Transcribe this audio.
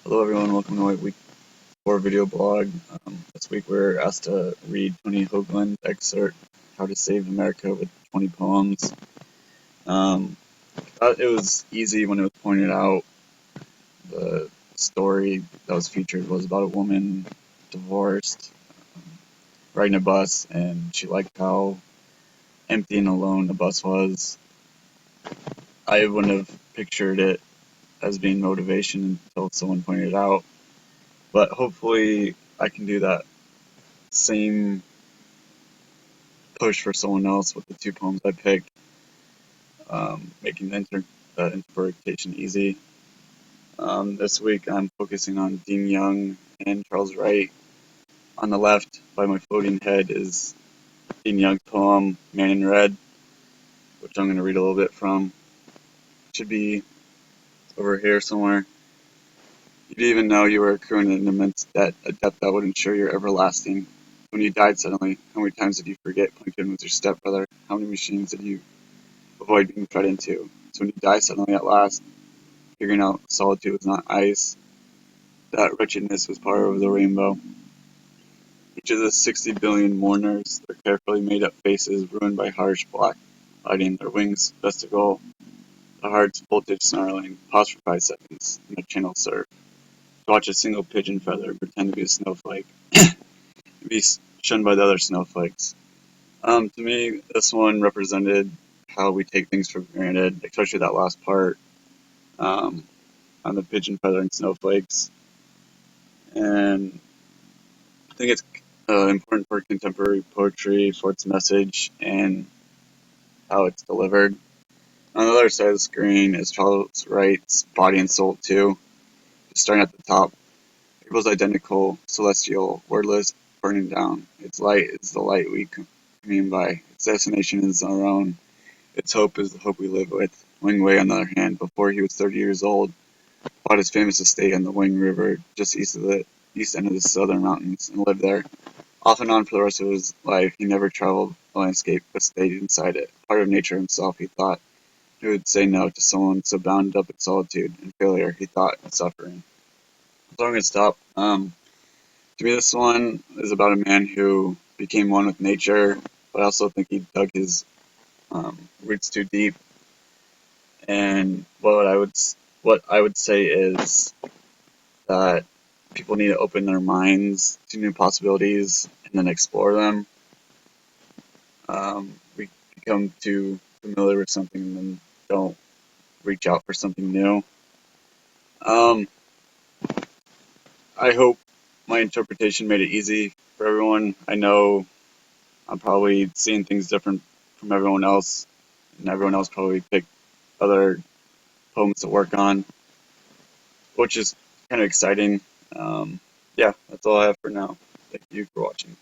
Hello everyone, welcome to my week 4 video blog. This week we're asked to read Tony Hoagland's excerpt, How to Save America with 20 Poems. I thought it was easy when it was pointed out. The story that was featured was about a woman divorced, riding a bus, and she liked how empty and alone the bus was. I wouldn't have pictured it as being motivation until someone pointed it out, but hopefully I can do that same push for someone else with the 2 poems I picked, making the interpretation easy. This week I'm focusing on Dean Young and Charles Wright. On the left, by my floating head, is Dean Young's poem, Man in Red, which I'm going to read a little bit from. It should be over here somewhere. You didn't even know you were accruing an immense debt, a debt that would ensure your everlasting. When you died suddenly, how many times did you forget Plankton was your stepbrother? How many machines did you avoid being fed into? So when you die suddenly at last, figuring out solitude was not ice, that wretchedness was part of the rainbow. Each of the 60 billion mourners, their carefully made up faces ruined by harsh black lighting, their wings vestigial, the heart's voltage snarling, pause for 5 seconds in the channel surf, to watch a single pigeon feather pretend to be a snowflake, and be shunned by the other snowflakes. To me, this one represented how we take things for granted, especially that last part, on the pigeon feather and snowflakes. And I think it's important for contemporary poetry for its message and how it's delivered. On the other side of the screen is Charles Wright's Body and Soul 2. Just starting at the top, Abel's identical, celestial, wordless, burning down. Its light is the light we commune by. Its destination is our own. Its hope is the hope we live with. Wingway, on the other hand, before he was 30 years old, bought his famous estate on the Wing River, just east end of the Southern Mountains, and lived there. Off and on for the rest of his life, he never traveled the landscape, but stayed inside it. Part of nature himself, he thought. He would say no to someone so bound up in solitude and failure, he thought, and suffering. So I'm going to stop. To me, this one is about a man who became one with nature, but I also think he dug his roots too deep. And what I would say is that people need to open their minds to new possibilities and then explore them. We become too familiar with something and then don't reach out for something new. Um, I hope my interpretation made it easy for everyone. I know I'm probably seeing things different from everyone else, and everyone else probably picked other poems to work on, which is kind of exciting. Yeah, that's all I have for now. Thank you for watching.